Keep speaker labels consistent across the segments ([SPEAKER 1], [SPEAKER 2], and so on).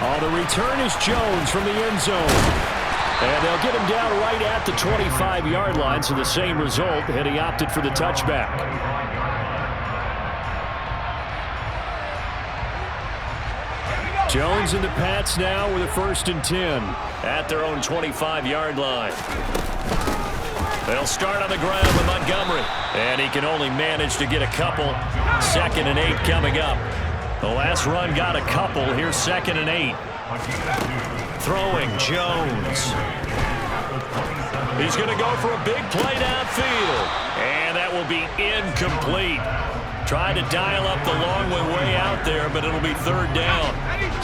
[SPEAKER 1] Oh, the return is Jones from the end zone. And they'll get him down right at the 25-yard line, so the same result, and he opted for the touchback. Jones and the Pats now with a 1st and 10 at their own 25-yard line. They'll start on the ground with Montgomery, and he can only manage to get a couple. 2nd and 8 coming up. The last run got a couple. Here's 2nd and 8. Throwing Jones. He's going to go for a big play downfield, and that will be incomplete. Tried to dial up the long way out there, but it'll be 3rd down.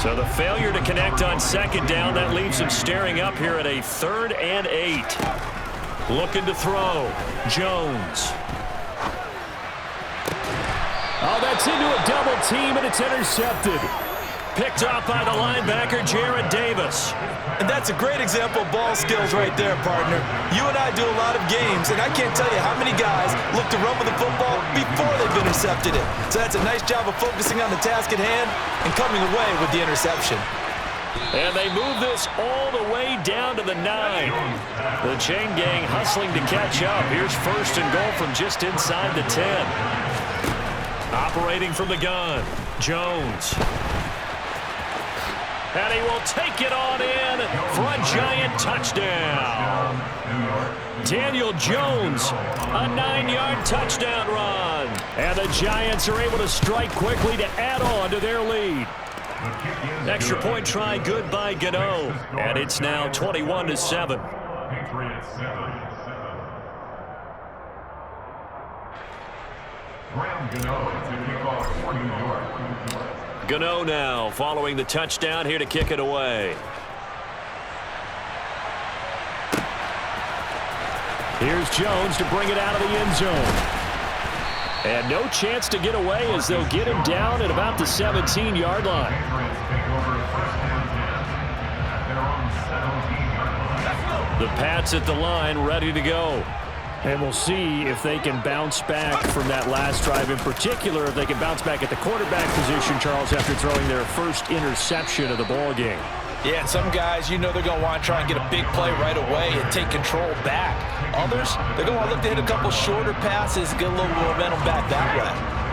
[SPEAKER 1] So the failure to connect on 2nd down, that leaves him staring up here at a 3rd and 8. Looking to throw. Jones. Oh, that's into a double team, and it's intercepted. Picked off by the linebacker, Jared Davis.
[SPEAKER 2] And that's a great example of ball skills right there, partner. You and I do a lot of games, and I can't tell you how many guys look to run with the football before they've intercepted it. So that's a nice job of focusing on the task at hand and coming away with the interception.
[SPEAKER 1] And they move this all the way down to the 9. The chain gang hustling to catch up. Here's 1st and goal from just inside the 10. Operating from the gun, Jones. And he will take it on in for a giant touchdown. Daniel Jones, a 9-yard touchdown run. And the Giants are able to strike quickly to add on to their lead. Extra point try good by Gano. And it's now 21-7. Gano now following the touchdown here to kick it away. Here's Jones to bring it out of the end zone. And no chance to get away as they'll get him down at about the 17-yard line. The Pats at the line ready to go. And we'll see if they can bounce back from that last drive. In particular, if they can bounce back at the quarterback position, Charles, after throwing their first interception of the ball game.
[SPEAKER 2] Yeah, and some guys, you know they're going to want to try and get a big play right away and take control back. Others, they're going to want to look to hit a couple shorter passes, get a little momentum back that way.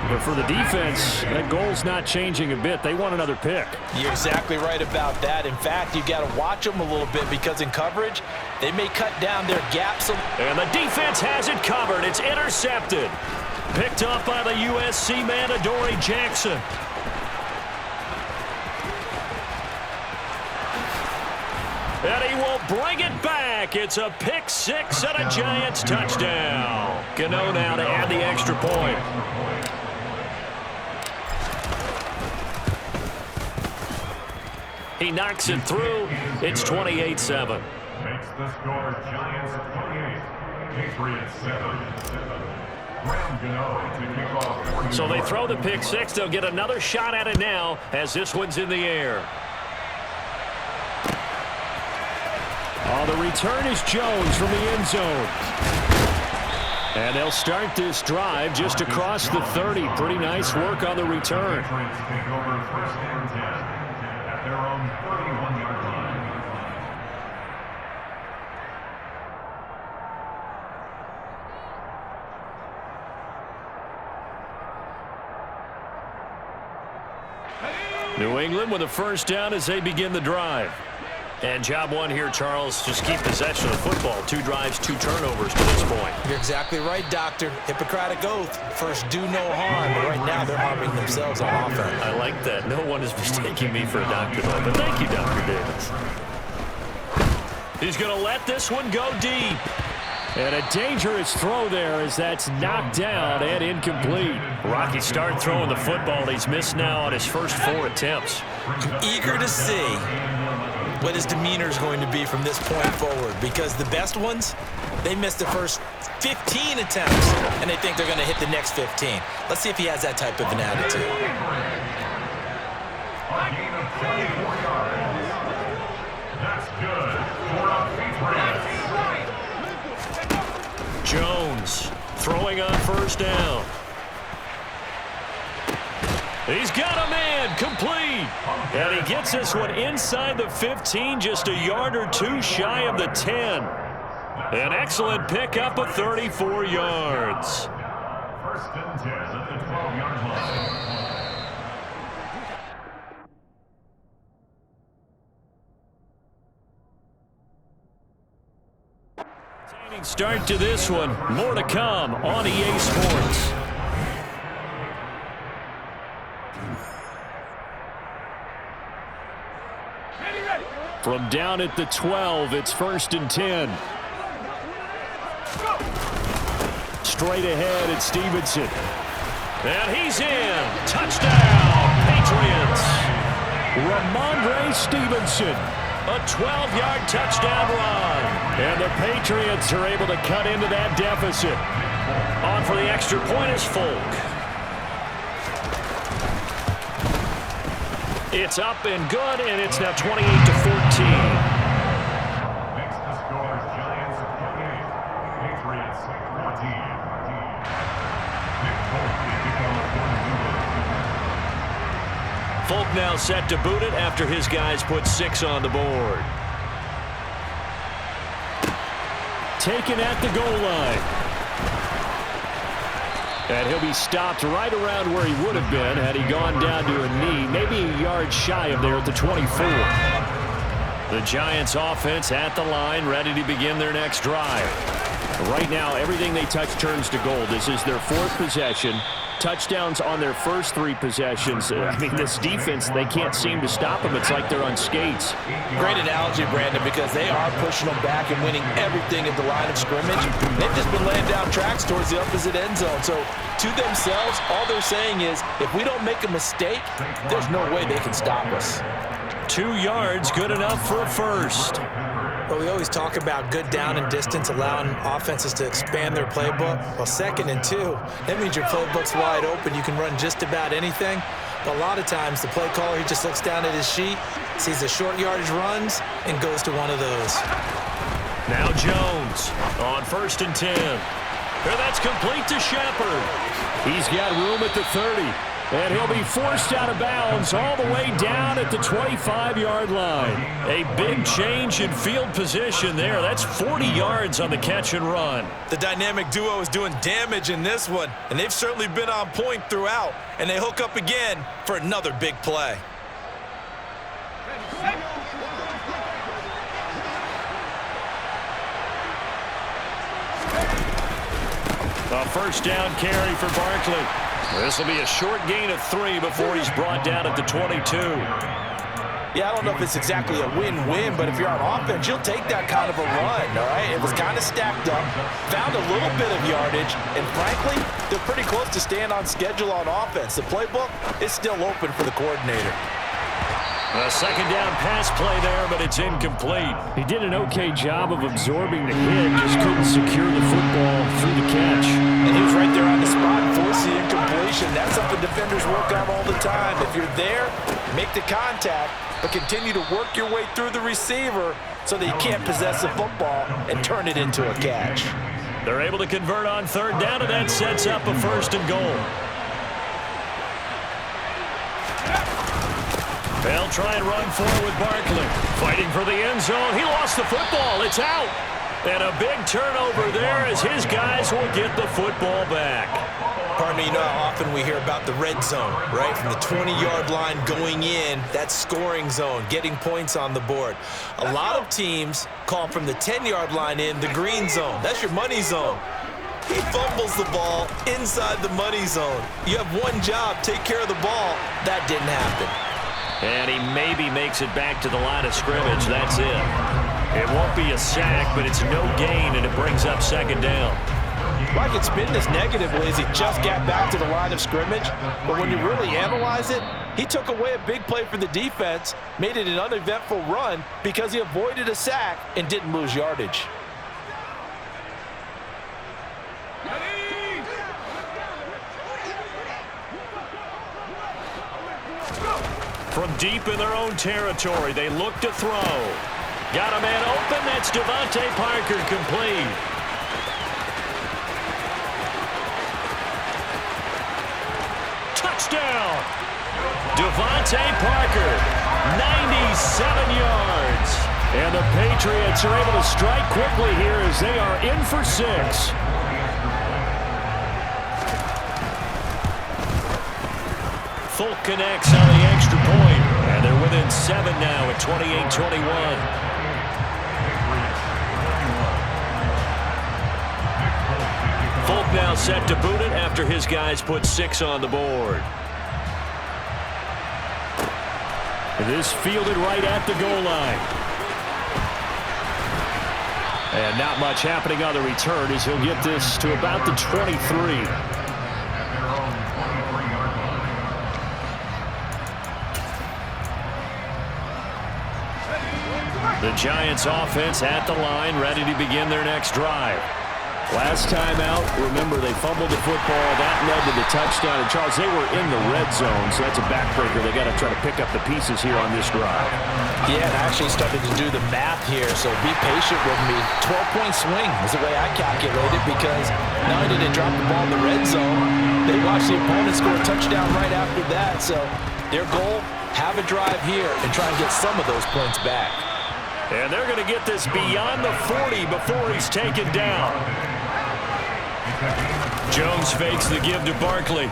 [SPEAKER 1] But for the defense, that goal's not changing a bit. They want another pick.
[SPEAKER 2] You're exactly right about that. In fact, you got to watch them a little bit because in coverage, they may cut down their gaps.
[SPEAKER 1] And the defense has it covered. It's intercepted. Picked up by the USC man, Adoree Jackson. And he will bring it back. It's a pick 6 and a Giants touchdown. Gano now to add the extra point. He knocks it through. It's 28-7.
[SPEAKER 3] Makes the score Giants 28, Patriots 7.
[SPEAKER 1] So they throw the pick 6. They'll get another shot at it now as this one's in the air. Oh, the return is Jones from the end zone. And they'll start this drive just across the 30. Pretty nice work on the return. New England with a 1st down as they begin the drive. And job one here, Charles, just keep possession of the football. 2 drives, 2 turnovers to this point.
[SPEAKER 2] You're exactly right, Doctor. Hippocratic oath. First, do no harm. But right now, they're harming themselves on offense.
[SPEAKER 1] I like that. No one is mistaking me for a doctor, though. But thank you, Dr. Davis. He's going to let this one go deep. And a dangerous throw there as that's knocked down and incomplete. Rocky start throwing the football. He's missed now on his first 4 attempts.
[SPEAKER 2] I'm eager to see what his demeanor is going to be from this point forward, because the best ones, they missed the first 15 attempts, and they think they're going to hit the next 15. Let's see if he has that type of an attitude.
[SPEAKER 3] That's good.
[SPEAKER 1] Jones throwing on 1st down. He's got a man, complete. And he gets this one inside the 15, just a yard or two shy of the 10. An excellent pickup of 34 yards.
[SPEAKER 3] First and 10 at the 12-yard line.
[SPEAKER 1] Start to this one. More to come on EA Sports. From down at the 12, it's first and 10. Straight ahead, it's Stevenson. And he's in. Touchdown, Patriots. Ramondre Stevenson. A 12-yard touchdown run. And the Patriots are able to cut into that deficit. On for the extra point is Folk. It's up and good, and it's now 28-14.
[SPEAKER 3] Makes the score Giants 28, Patriots 14. Nick Folk will become a 42.
[SPEAKER 1] Folk now set to boot it after his guys put 6 on the board. Taken at the goal line. And he'll be stopped right around where he would have been had he gone down to a knee, maybe a yard shy of there at the 24. The Giants offense at the line, ready to begin their next drive. Right now, everything they touch turns to gold. This is their 4th possession. Touchdowns on their first 3 possessions. I mean, this defense, they can't seem to stop them. It's like they're on skates.
[SPEAKER 2] Great analogy, Brandon, because they are pushing them back and winning everything at the line of scrimmage. They've just been laying down tracks towards the opposite end zone. So, to themselves, all they're saying is, if we don't make a mistake, there's no way they can stop us.
[SPEAKER 1] 2 yards, good enough for a first.
[SPEAKER 4] Well, we always talk about good down and distance, allowing offenses to expand their playbook. Well, 2nd and 2, that means your playbook's wide open. You can run just about anything. But a lot of times, the play caller, he just looks down at his sheet, sees the short yardage runs, and goes to one of those.
[SPEAKER 1] Now Jones on 1st and 10. And that's complete to Shepard. He's got room at the 30. And he'll be forced out of bounds all the way down at the 25-yard line. A big change in field position there. That's 40 yards on the catch and run.
[SPEAKER 2] The dynamic duo is doing damage in this one, and they've certainly been on point throughout. And they hook up again for another big play.
[SPEAKER 1] A first down carry for Barkley. This will be a short gain of 3 before he's brought down at the 22.
[SPEAKER 2] Yeah, I don't know if it's exactly a win-win, but if you're on offense, you'll take that kind of a run, all right? It was kind of stacked up, found a little bit of yardage, and frankly, they're pretty close to staying on schedule on offense. The playbook is still open for the coordinator.
[SPEAKER 1] A second down pass play there, but it's incomplete.
[SPEAKER 4] He did an okay job of absorbing the hit, just couldn't secure the football through the catch.
[SPEAKER 2] And he was right there on the spot, force the incompletion. That's something defenders work on all the time. If you're there, make the contact, but continue to work your way through the receiver so that you can't possess the football and turn it into a catch.
[SPEAKER 1] They're able to convert on 3rd down, and that sets up a 1st and goal. They'll try and run forward with Barkley. Fighting for the end zone. He lost the football. It's out. And a big turnover there as his guys will get the football back.
[SPEAKER 2] Partner, you know how often we hear about the red zone, right? From the 20-yard line going in, that scoring zone, getting points on the board. A lot of teams call from the 10-yard line in the green zone. That's your money zone. He fumbles the ball inside the money zone. You have one job, take care of the ball. That didn't happen.
[SPEAKER 1] And he maybe makes it back to the line of scrimmage. That's it. It won't be a sack, but it's no gain, and it brings up 2nd down.
[SPEAKER 2] Well, I can spin this negatively as he just got back to the line of scrimmage. But when you really analyze it, he took away a big play for the defense, made it an uneventful run because he avoided a sack and didn't lose yardage.
[SPEAKER 1] From deep in their own territory, they look to throw. Got a man open. That's Devontae Parker, complete. touchdown. Devontae Parker, 97 yards. And the Patriots are able to strike quickly here as they are in for 6. Folk connects on the extra point, and they're within 7 now at 28-21. Folk now set to boot it after his guys put 6 on the board. This fielded right at the goal line. And not much happening on the return as he'll get this to about the 23. The Giants offense at the line, ready to begin their next drive. Last time out, remember, they fumbled the football. That led to the touchdown. And, Charles, they were in the red zone, so that's a backbreaker. They got to try to pick up the pieces here on this drive.
[SPEAKER 5] Yeah, and I actually started to do the math here, so be patient with me. 12-point swing is the way I calculated, because not only did they drop the ball in the red zone, they watched the opponent score a touchdown right after that. So their goal, have a drive here and try and get some of those points back.
[SPEAKER 1] And they're going to get this beyond the 40 before he's taken down. Jones fakes the give to Barkley.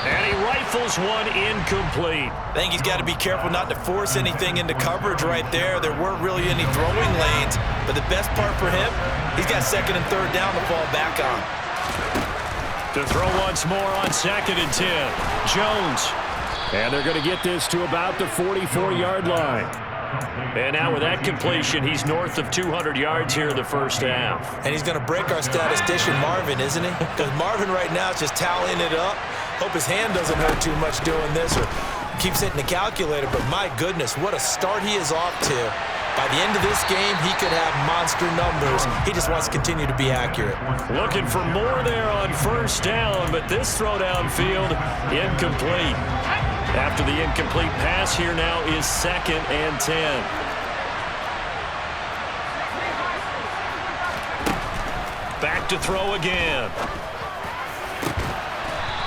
[SPEAKER 1] And he rifles one incomplete.
[SPEAKER 2] I think he's got to be careful not to force anything into coverage right there. There weren't really any throwing lanes. But the best part for him, he's got 2nd and 3rd down to fall back on.
[SPEAKER 1] To throw once more on 2nd and 10. Jones. And they're going to get this to about the 44-yard line. And now with that completion, he's north of 200 yards here in the first half.
[SPEAKER 4] And he's going to break our statistician Marvin, isn't he? Because Marvin right now is just tallying it up. Hope his hand doesn't hurt too much doing this or keeps hitting the calculator. But my goodness, what a start he is off to. By the end of this game, he could have monster numbers. He just wants to continue to be accurate.
[SPEAKER 1] Looking for more there on 1st down, but this throw downfield incomplete. After the incomplete pass, here now is 2nd and 10. Back to throw again.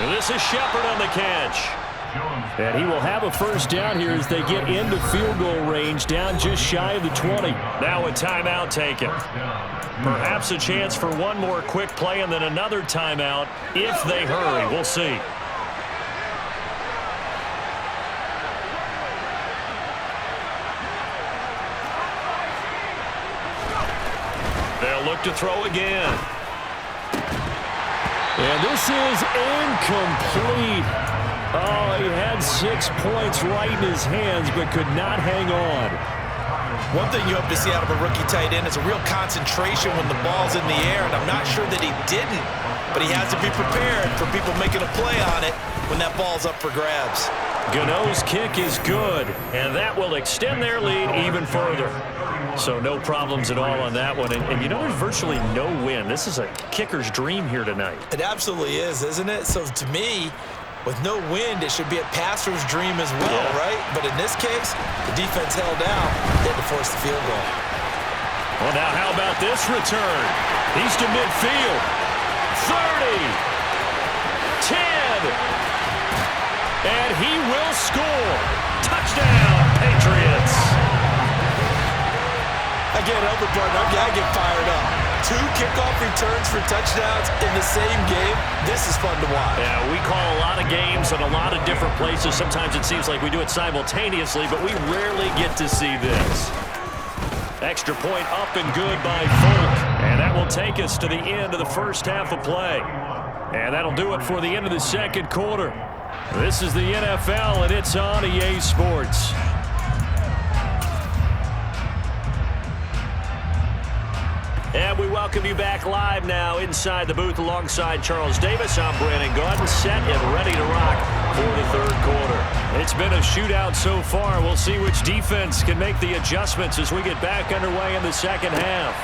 [SPEAKER 1] And this is Shepard on the catch. And he will have a 1st down here as they get into field goal range, down just shy of the 20. Now a timeout taken. Perhaps a chance for one more quick play and then another timeout if they hurry. We'll see. They'll look to throw again. And this is incomplete. Oh, he had 6 points right in his hands, but could not hang on.
[SPEAKER 2] One thing you hope to see out of a rookie tight end is a real concentration when the ball's in the air, and I'm not sure that he didn't, but he has to be prepared for people making a play on it when that ball's up for grabs.
[SPEAKER 1] Gano's kick is good, and that will extend their lead even further. So no problems at all on that one. And you know, there's virtually no wind. This is a kicker's dream here tonight.
[SPEAKER 4] It absolutely is, isn't it? So to me, with no wind, it should be a passer's dream as well, right? But in this case, the defense held out. They had to force the field goal.
[SPEAKER 1] Well, now how about this return? He's to midfield. 30. 10. And he will score. Touchdown, Patriots.
[SPEAKER 2] I can't help it, partner. I get fired up. 2 kickoff returns for touchdowns in the same game. This is fun to watch.
[SPEAKER 1] Yeah, we call a lot of games in a lot of different places. Sometimes it seems like we do it simultaneously, but we rarely get to see this. Extra point up and good by Folk. And that will take us to the end of the first half of play. And that'll do it for the end of the second quarter. This is the NFL, and it's on EA Sports. And we welcome you back live now inside the booth alongside Charles Davis. I'm Brandon Gaudin, set and ready to rock for the third quarter. It's been a shootout so far. We'll see which defense can make the adjustments as we get back underway in the second half.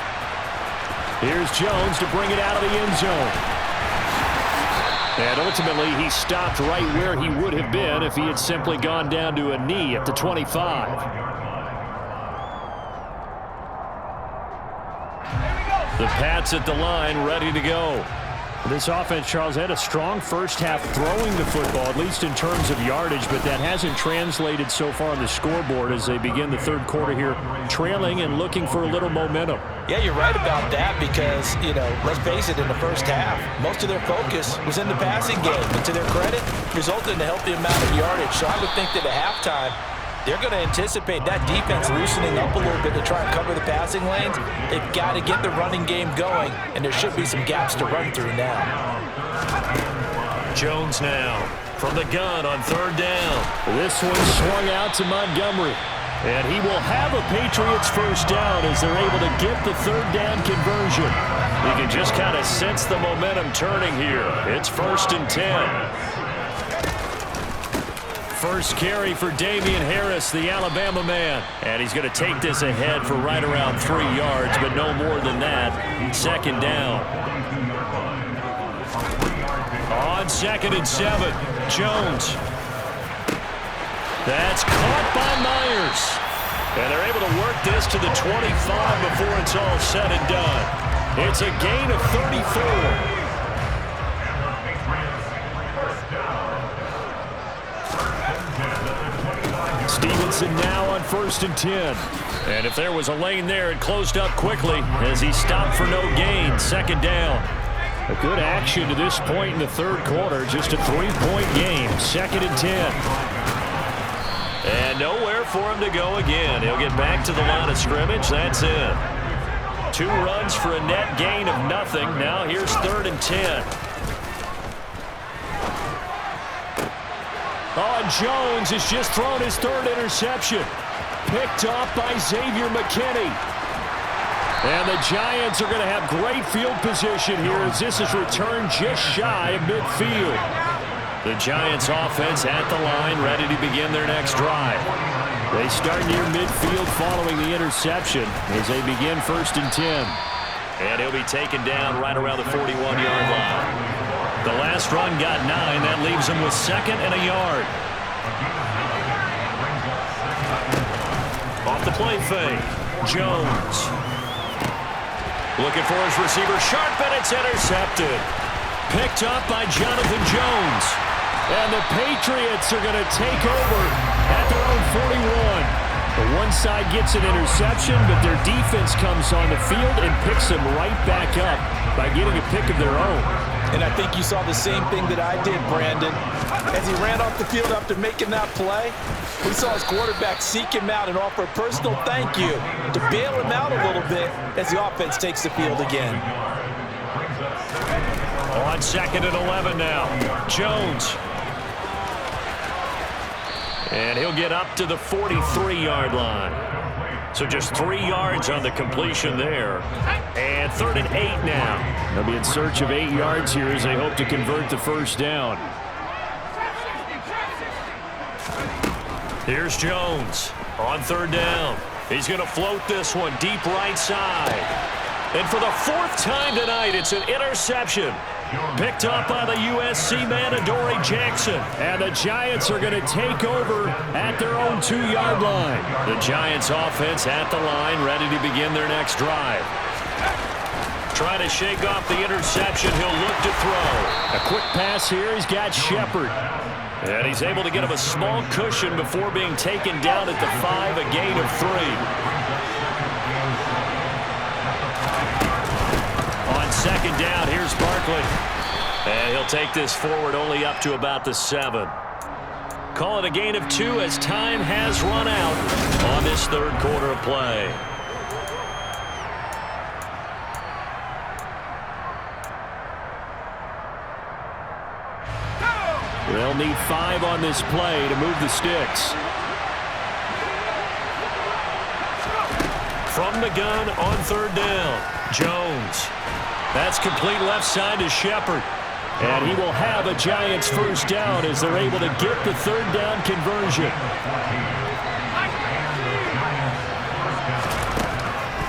[SPEAKER 1] Here's Jones to bring it out of the end zone. And ultimately, he stopped right where he would have been if he had simply gone down to a knee at the 25. The Pats at the line, ready to go. This offense, Charles, had a strong first half throwing the football, at least in terms of yardage, but that hasn't translated so far on the scoreboard as they begin the third quarter here, trailing and looking for a little momentum.
[SPEAKER 5] Yeah, you're right about that because, let's face it, in the first half, most of their focus was in the passing game. And to their credit, resulted in a healthy amount of yardage. So I would think that at halftime, they're going to anticipate that defense loosening up a little bit to try and cover the passing lanes. They've got to get the running game going, and there should be some gaps to run through now.
[SPEAKER 1] Jones now from the gun on third down. This one swung out to Montgomery. And he will have a Patriots first down as they're able to get the third down conversion. You can just kind of sense the momentum turning here. It's 1st and 10. First carry for Damian Harris, the Alabama man. And he's going to take this ahead for right around 3 yards, but no more than that. 2nd down. On 2nd and 7, Jones. That's caught by Myers. And they're able to work this to the 25 before it's all said and done. It's a gain of 34. Stevenson now on 1st and 10. And if there was a lane there, it closed up quickly as he stopped for no gain. 2nd down. A good action to this point in the third quarter. Just a 3-point game. 2nd and 10. And nowhere for him to go again. He'll get back to the line of scrimmage. That's it. 2 runs for a net gain of nothing. Now here's 3rd and 10. Oh, and Jones has just thrown his 3rd interception. Picked off by Xavier McKinney. And the Giants are going to have great field position here as this is returned just shy of midfield. The Giants offense at the line, ready to begin their next drive. They start near midfield following the interception as they begin 1st and 10. And he'll be taken down right around the 41-yard line. The last run got 9. That leaves him with 2nd and a yard. Off the play fake. Jones. Looking for his receiver. Sharp, and it's intercepted. Picked up by Jonathan Jones. And the Patriots are going to take over at their own 41. The one side gets an interception, but their defense comes on the field and picks them right back up by getting a pick of their own.
[SPEAKER 5] And I think you saw the same thing that I did, Brandon. As he ran off the field after making that play, we saw his quarterback seek him out and offer a personal thank you to bail him out a little bit as the offense takes the field again.
[SPEAKER 1] On 2nd and 11 now, Jones. And he'll get up to the 43-yard line. So just 3 yards on the completion there. And 3rd and 8 now. They'll be in search of 8 yards here as they hope to convert the first down. Here's Jones on 3rd down. He's going to float this one deep right side. And for the 4th time tonight, it's an interception. Picked up by the USC man, Adoree Jackson. And the Giants are going to take over at their own 2-yard line. The Giants offense at the line, ready to begin their next drive. Trying to shake off the interception. He'll look to throw. A quick pass here. He's got Shepard. And he's able to get him a small cushion before being taken down at the 5, a gain of 3. On 2nd down, here's Barkley. And he'll take this forward only up to about the 7. Call it a gain of 2 as time has run out on this third quarter of play. They'll need 5 on this play to move the sticks. From the gun on 3rd down, Jones. That's complete left side to Shepard. And he will have a Giants first down as they're able to get the 3rd down conversion.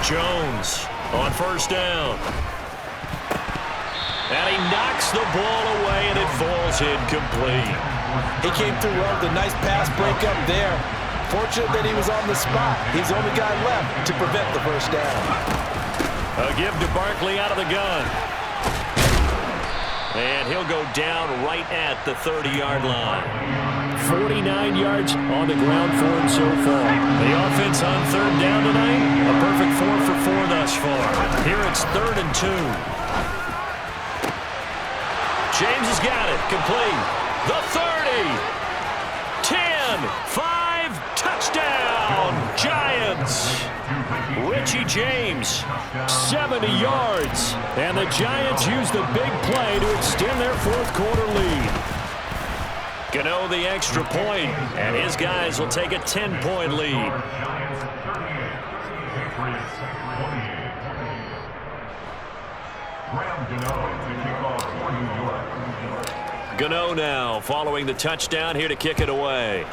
[SPEAKER 1] Jones on 1st down. And he knocks the ball away, and it falls incomplete.
[SPEAKER 5] He came through well with a nice pass breakup there. Fortunate that he was on the spot. He's the only guy left to prevent the first down.
[SPEAKER 1] A give to Barkley out of the gun. And he'll go down right at the 30-yard line. 49 yards on the ground for him so far. The offense on third down tonight, a perfect 4 for 4 thus far. Here it's 3rd and 2. James has got it. Complete. The 30. 10. 5. Touchdown. Giants. Richie James. 70 yards. And the Giants use the big play to extend their fourth quarter lead. Gano the extra point, and his guys will take a 10-point lead. Gano now following the touchdown here to kick it away.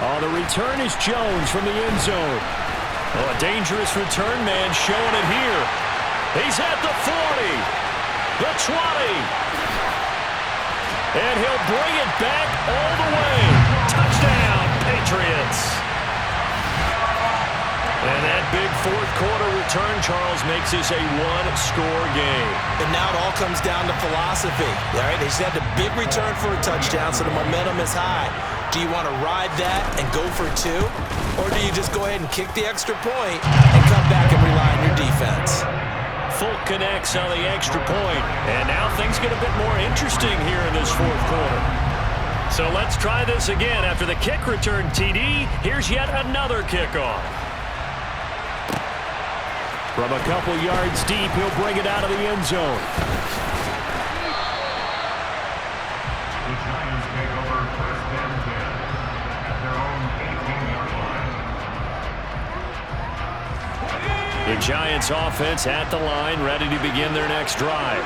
[SPEAKER 1] Oh, the return is Jones from the end zone. Oh, a dangerous return man showing it here. He's at the 40, the 20, and he'll bring it back all the way. Touchdown, Patriots. And that big fourth quarter return, Charles, makes this a one-score game.
[SPEAKER 4] And now it all comes down to philosophy. All right, they just had the big return for a touchdown, so the momentum is high. Do you want to ride that and go for 2? Or do you just go ahead and kick the extra point and come back and rely on your defense?
[SPEAKER 1] Folk connects on the extra point. And now things get a bit more interesting here in this fourth quarter. So let's try this again. After the kick return TD, here's yet another kickoff. From a couple yards deep, he'll bring it out of the end zone.
[SPEAKER 3] The Giants take over 1st and 10 at their own 18-yard line.
[SPEAKER 1] The Giants offense at the line, ready to begin their next drive.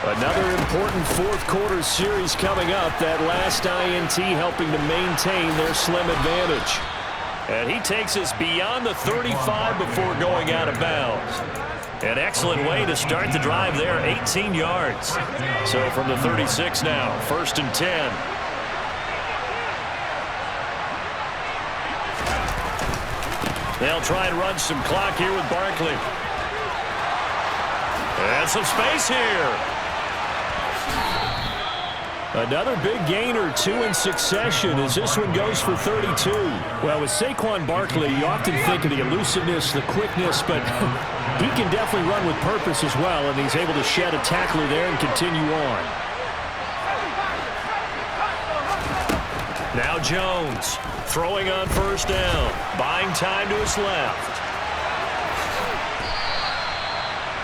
[SPEAKER 1] Another important fourth quarter series coming up. That last INT helping to maintain their slim advantage. And he takes us beyond the 35 before going out of bounds. An excellent way to start the drive there, 18 yards. So from the 36 now, 1st and 10. They'll try and run some clock here with Barkley. And some space here. Another big gain or 2 in succession as this one goes for 32. Well, with Saquon Barkley, you often think of the elusiveness, the quickness, but he can definitely run with purpose as well, and he's able to shed a tackler there and continue on. Now Jones throwing on 1st down, buying time to his left.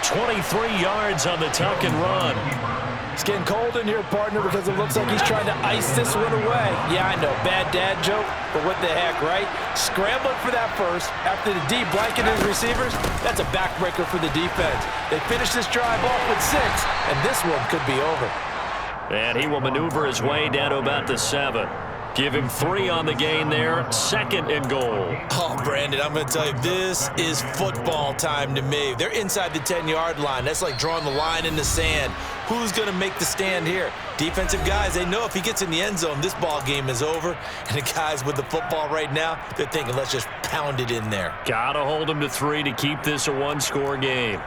[SPEAKER 1] 23 yards on the tuck and run.
[SPEAKER 5] It's getting cold in here, partner, because it looks like he's trying to ice this one away. Yeah, I know, bad dad joke, but what the heck, right? Scrambling for that first after the D blanketed his receivers. That's a backbreaker for the defense. They finish this drive off with 6, and this one could be over.
[SPEAKER 1] And he will maneuver his way down to about the 7. Give him 3 on the gain there. 2nd and goal.
[SPEAKER 4] Oh, Brandon, I'm going to tell you, this is football time to me. They're inside the 10-yard line. That's like drawing the line in the sand. Who's going to make the stand here? Defensive guys, they know if he gets in the end zone, this ball game is over. And the guys with the football right now, they're thinking, let's just pound it in there.
[SPEAKER 1] Got to hold him to 3 to keep this a one-score game.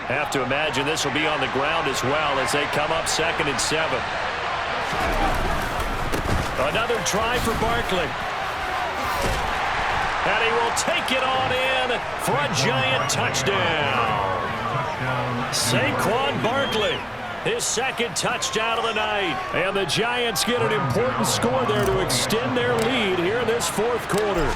[SPEAKER 1] Have to imagine this will be on the ground as well as they come up 2nd and 7. Another try for Barkley. And he will take it on in for a giant touchdown. Saquon Barkley, his 2nd touchdown of the night. And the Giants get an important score there to extend their lead here in this fourth quarter.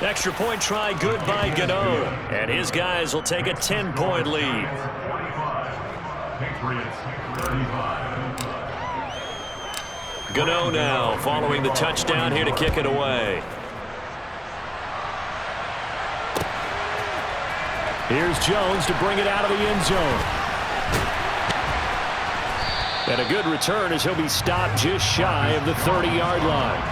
[SPEAKER 1] Extra point try good by Gano. And his guys will take a 10-point lead. Gano now following the touchdown here to kick it away. Here's Jones to bring it out of the end zone. And a good return as he'll be stopped just shy of the 30-yard line.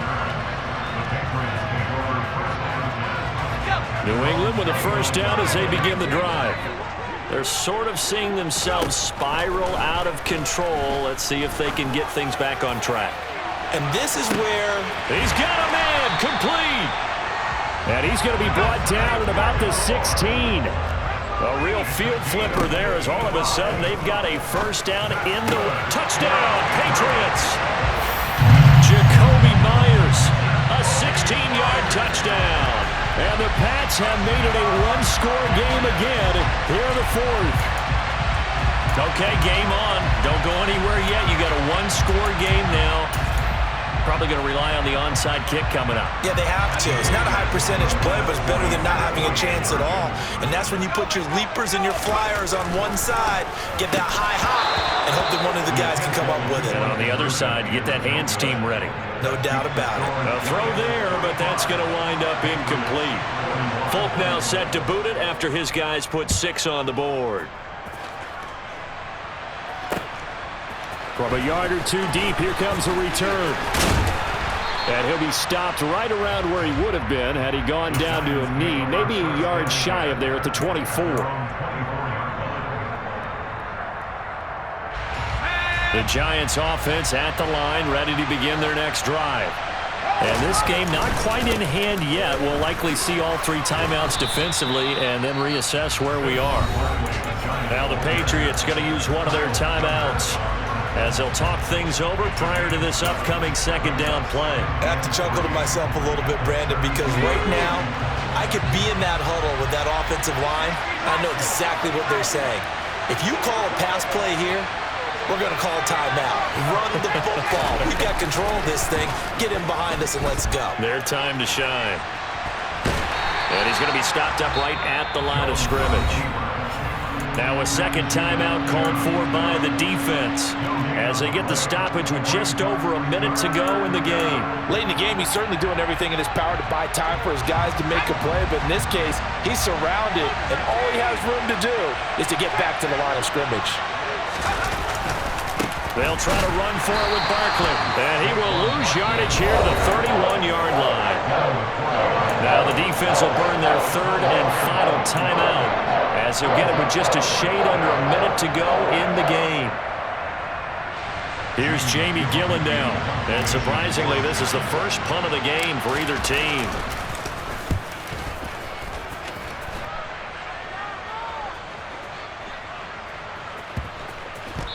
[SPEAKER 1] New England with a 1st down as they begin the drive. They're sort of seeing themselves spiral out of control. Let's see if they can get things back on track.
[SPEAKER 4] And this is where...
[SPEAKER 1] He's got a man, complete. And he's going to be brought down at about the 16. A real field flipper there as all of a sudden they've got a first down in the touchdown, Patriots. Jacoby Myers, a 16-yard touchdown. And the Pats have made it a one-score game again here in the fourth. Okay, game on. Don't go anywhere yet. You got a one-score game now. Probably going to rely on the onside kick coming up.
[SPEAKER 4] Yeah, they have to. It's not a high percentage play, but it's better than not having a chance at all. And that's when you put your leapers and your flyers on one side, get that high hop, and hope that one of the guys can come up with it.
[SPEAKER 1] And on the other side, get that hands team ready.
[SPEAKER 4] No doubt about it.
[SPEAKER 1] A throw there, but that's going to wind up incomplete. Folk now set to boot it after his guys put 6 on the board. From a yard or two deep, here comes a return. And he'll be stopped right around where he would have been had he gone down to a knee, maybe a yard shy of there at the 24. The Giants offense at the line, ready to begin their next drive. And this game not quite in hand yet. We'll likely see all 3 timeouts defensively and then reassess where we are. Now the Patriots going to use one of their timeouts as they'll talk things over prior to this upcoming second down play.
[SPEAKER 4] I have to chuckle to myself a little bit, Brandon, because right now I could be in that huddle with that offensive line. I know exactly what they're saying. If you call a pass play here, we're going to call timeout. Run the football. We've got control of this thing. Get him behind us and let's go.
[SPEAKER 1] Their time to shine. And he's going to be stopped up right at the line of scrimmage. Now a second timeout called for by the defense as they get the stoppage with just over a minute to go in the game.
[SPEAKER 5] Late in the game, he's certainly doing everything in his power to buy time for his guys to make a play, but in this case, he's surrounded, and all he has room to do is to get back to the line of scrimmage.
[SPEAKER 1] They'll try to run for it with Barkley, and he will lose yardage here to the 31-yard line. Now the defense will burn their third and final timeout as they'll get it with just a shade under a minute to go in the game. Here's Jamie Gillen now, and surprisingly, this is the first punt of the game for either team.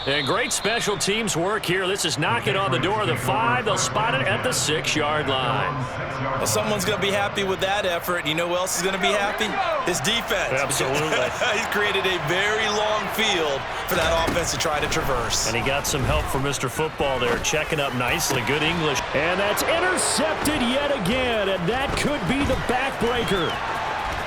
[SPEAKER 1] And great special teams work here. This is knocking on the door of the 5. They'll spot it at the 6-yard line.
[SPEAKER 4] Well, someone's going to be happy with that effort. You know who else is going to be happy? His defense.
[SPEAKER 1] Absolutely.
[SPEAKER 4] He's created a very long field for that offense to try to traverse.
[SPEAKER 1] And he got some help from Mr. Football there, checking up nicely. Good English. And that's intercepted yet again, and that could be the backbreaker.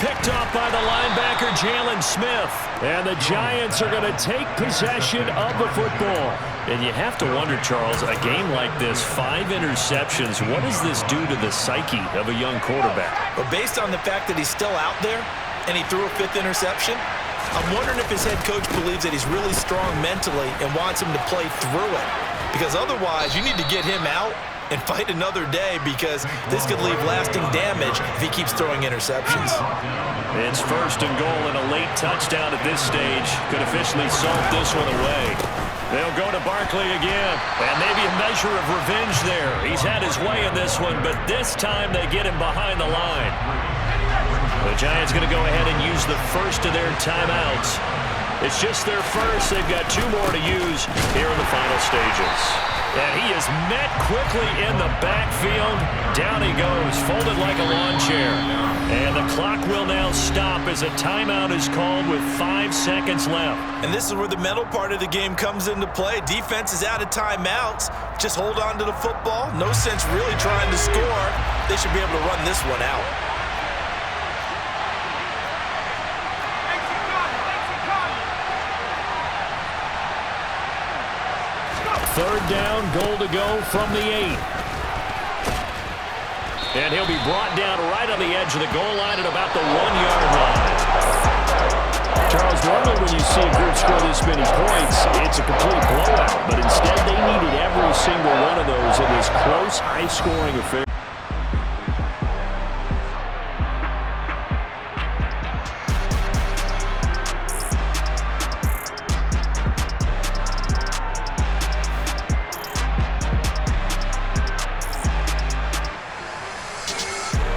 [SPEAKER 1] Picked off by the linebacker, Jalen Smith. And the Giants are going to take possession of the football. And you have to wonder, Charles, a game like this, 5 interceptions, what does this do to the psyche of a young quarterback?
[SPEAKER 4] But based on the fact that he's still out there and he threw a 5th interception, I'm wondering if his head coach believes that he's really strong mentally and wants him to play through it. Because otherwise, you need to get him out and fight another day, because this could leave lasting damage if he keeps throwing interceptions.
[SPEAKER 1] It's first and goal, and a late touchdown at this stage could officially salt this one away. They'll go to Barkley again, and maybe a measure of revenge there. He's had his way in this one, but this time they get him behind the line. The Giants going to go ahead and use the first of their timeouts. It's just their first. They've got 2 more to use here in the final stages. And he is met quickly in the backfield. Down he goes, folded like a lawn chair. And the clock will now stop as a timeout is called with 5 seconds left.
[SPEAKER 4] And this is where the mental part of the game comes into play. Defense is out of timeouts. Just hold on to the football. No sense really trying to score. They should be able to run this one out.
[SPEAKER 1] Third down, goal to go from the 8. And he'll be brought down right on the edge of the goal line at about the 1-yard line. Charles, normally when you see a group score this many points, it's a complete blowout. But instead, they needed every single one of those in this close, high-scoring affair.